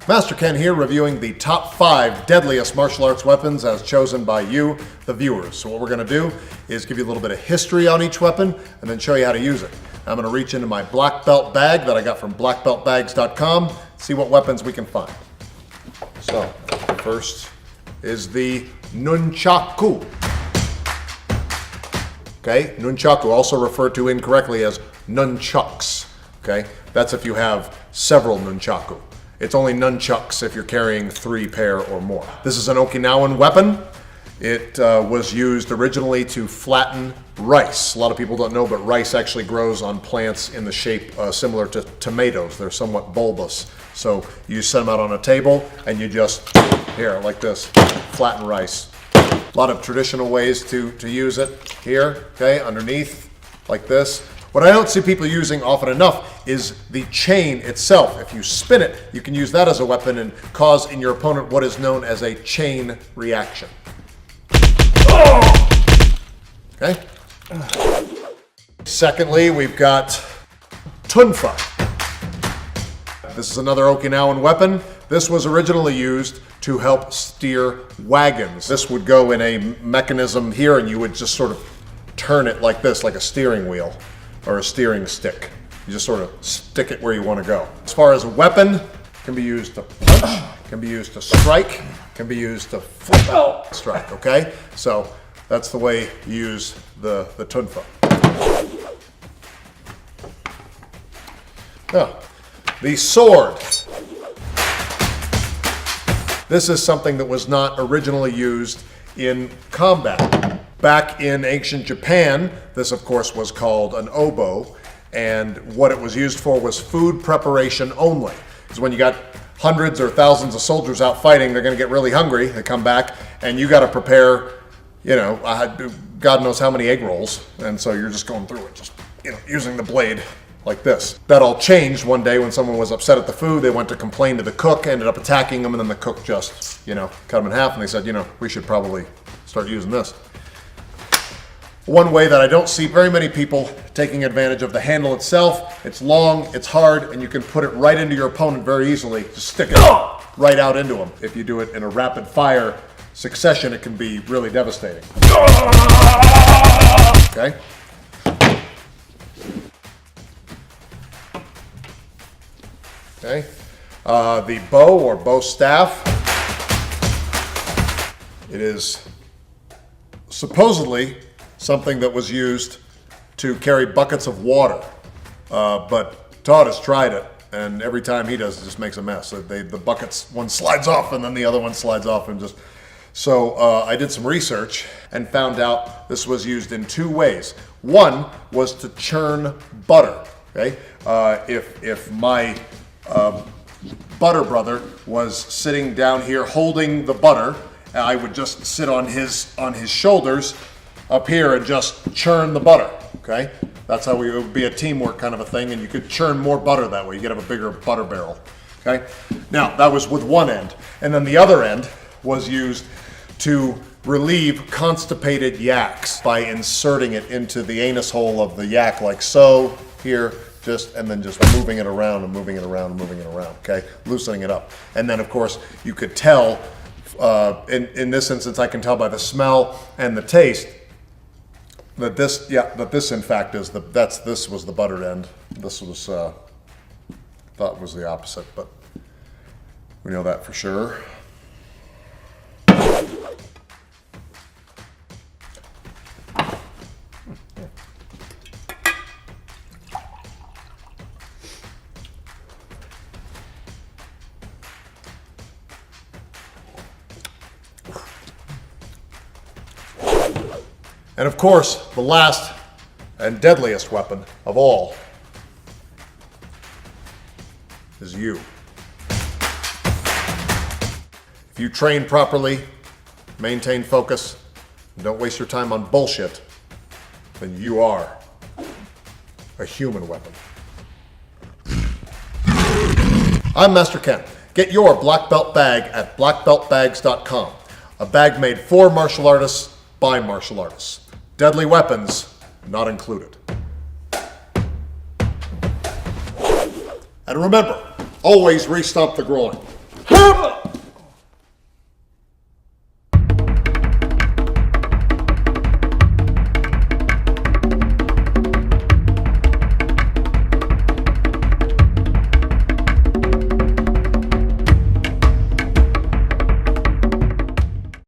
Master Ken here, reviewing the top 5 deadliest martial arts weapons as chosen by you, the viewers. So what we're going to do is give you a little bit of history on each weapon and then show you how to use it. I'm going to reach into my black belt bag that I got from blackbeltbags.com, see what weapons we can find. So, first is the nunchaku. Okay, nunchaku, also referred to incorrectly as nunchucks. Okay, that's if you have several nunchaku. It's only nunchucks if you're carrying 3 pair or more. This is an Okinawan weapon. It was used originally to flatten rice. A lot of people don't know, but rice actually grows on plants in the shape similar to tomatoes. They're somewhat bulbous. So you set them out on a table and you just, here, like this, flatten rice. A lot of traditional ways to use it. Here, okay, underneath, like this. What I don't see people using often enough is the chain itself. If you spin it, you can use that as a weapon and cause in your opponent what is known as a chain reaction. Okay. Secondly, we've got tunfa. This is another Okinawan weapon. This was originally used to help steer wagons. This would go in a mechanism here and you would just sort of turn it like this, like a steering wheel or a steering stick. You just sort of stick it where you want to go. As far as a weapon, it can be used to punch, can be used to strike, can be used to flip strike, okay? So that's the way you use the tunfa. Now, the sword. This is something that was not originally used in combat. Back in ancient Japan, this of course was called an obo, and what it was used for was food preparation only. Because when you got hundreds or thousands of soldiers out fighting, they're going to get really hungry, they come back, and you got to prepare, you know, God knows how many egg rolls, and so you're just going through it, just, you know, using the blade like this. That all changed one day when someone was upset at the food. They went to complain to the cook, ended up attacking them, and then the cook just, you know, cut them in half, and they said, you know, we should probably start using this. One way that I don't see very many people taking advantage of the handle itself, it's long, it's hard, and you can put it right into your opponent very easily. Just stick it right out into them. If you do it in a rapid fire succession, it can be really devastating. Okay? Okay. The bow or bow staff. It is supposedly something that was used to carry buckets of water. But Todd has tried it, and every time he does, it just makes a mess. The buckets, one slides off, and then the other one slides off, and just... So I did some research and found out this was used in 2 ways. One was to churn butter. Okay, if my butter brother was sitting down here holding the butter, I would just sit on his shoulders up here and just churn the butter. Okay, that's how it would be a teamwork kind of a thing, and you could churn more butter that way. You could have a bigger butter barrel. Okay, now that was with one end, and then the other end was used to relieve constipated yaks by inserting it into the anus hole of the yak, like so, here, and then just moving it around and moving it around and moving it around, okay? Loosening it up. And then, of course, you could tell, in this instance, I can tell by the smell and the taste that this, in fact, is this was the buttered end. This was, thought was the opposite, but we know that for sure. And of course, the last and deadliest weapon of all is you. If you train properly, maintain focus, and don't waste your time on bullshit, then you are a human weapon. I'm Master Ken. Get your black belt bag at blackbeltbags.com. A bag made for martial artists by martial artists. Deadly weapons not included. And remember, always re-stomp the groin. Hup!